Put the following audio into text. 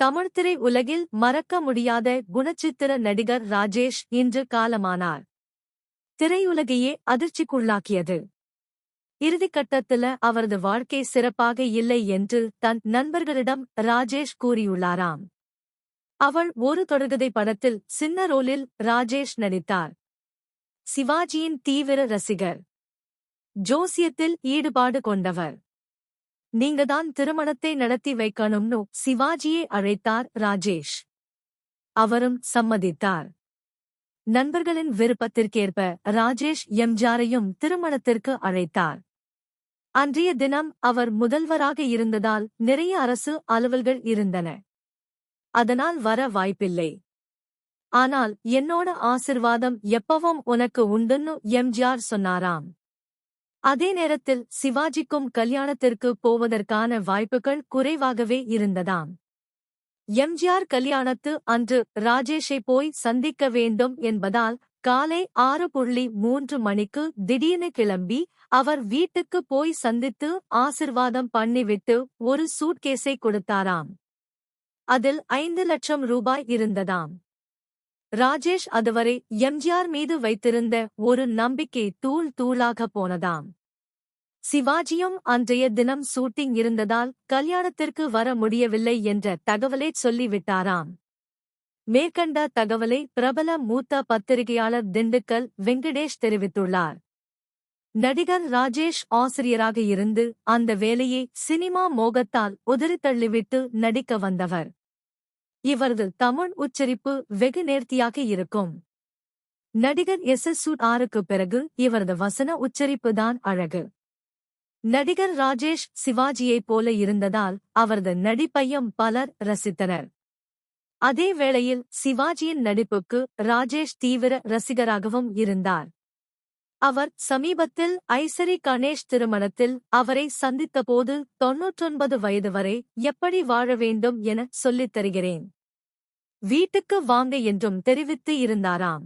தமிழ்த்திரை உலகில் மறக்க முடியாத குணச்சித்திர நடிகர் ராஜேஷ் இன்று காலமானார். திரையுலகையே அதிர்ச்சிக்குள்ளாக்கியது. இறுதிக்கட்டத்துல அவரது வாழ்க்கை சிறப்பாக இல்லை என்று தன் நண்பர்களிடம் ராஜேஷ் கூறியுள்ளாராம். அவள் ஒரு தொடர்கதை படத்தில் சின்ன ரோலில் ராஜேஷ் நடித்தார். சிவாஜியின் தீவிர ரசிகர். ஜோசியத்தில் ஈடுபாடு கொண்டவர். நீங்கதான் திருமணத்தை நடத்தி வைக்கணும்னு சிவாஜியை அழைத்தார் ராஜேஷ். அவரும் சம்மதித்தார். நண்பர்களின் விருப்பத்திற்கேற்ப ராஜேஷ் எம்ஜிஆரையும் திருமணத்திற்கு அழைத்தார். அன்றைய தினம் அவர் முதல்வராக இருந்ததால் நிறைய அரசு அலுவல்கள் இருந்தன. அதனால் வர வாய்ப்பில்லை. ஆனால் என்னோட ஆசிர்வாதம் எப்பவும் உனக்கு உண்டுன்னு எம்ஜிஆர் சொன்னாராம். அதே நேரத்தில் சிவாஜிக்கும் கல்யாணத்திற்கு போவதற்கான வாய்ப்புகள் குறைவாகவே இருந்ததாம். எம்ஜிஆர் கல்யாணத்து அன்று ராஜேஷை போய் சந்திக்க வேண்டும் என்பதால் காலை 6:30 மணிக்கு திடீர்னு கிளம்பி அவர் வீட்டுக்கு போய் சந்தித்து ஆசிர்வாதம் பண்ணிவிட்டு ஒரு சூட்கேஸை கொடுத்தாராம். அதில் 5 லட்சம் ரூபாய் இருந்ததாம். ராஜேஷ் அதுவரை எம்ஜிஆர் மீது வைத்திருந்த ஒரு நம்பிக்கை தூள் தூளாக போனதாம். சிவாஜியும் அன்றைய தினம் ஷூட்டிங் இருந்ததால் கல்யாணத்திற்கு வர முடியவில்லை என்ற தகவலை சொல்லிவிட்டாராம். மேற்கண்ட தகவலை பிரபல மூத்த பத்திரிகையாளர் திண்டுக்கல் வெங்கடேஷ் தெரிவித்துள்ளார். நடிகர் ராஜேஷ் ஆசிரியராக இருந்து அந்த வேலையை சினிமா மோகத்தால் உதறித்தள்ளிவிட்டு நடிக்க வந்தவர். இவரது தமிழ் உச்சரிப்பு வெகு நேர்த்தியாக இருக்கும். நடிகர் SSR-க்கு பிறகு இவரது வசன உச்சரிப்புதான் அழகு. நடிகர் ராஜேஷ் சிவாஜியைப் போல இருந்ததால் அவரது நடிப்பையும் பலர் ரசித்தனர். அதே வேளையில் சிவாஜியின் நடிப்புக்கு ராஜேஷ் தீவிர ரசிகராகவும் இருந்தார். அவர் சமீபத்தில் ஐசரி கணேஷ் திருமணத்தில் அவரை சந்தித்தபோது 99 வயது வரை எப்படி வாழ வேண்டும் என சொல்லித் தருகிறேன். வீட்டுக்கு வாங்க என்றும் தெரிவித்து இருந்தாராம்.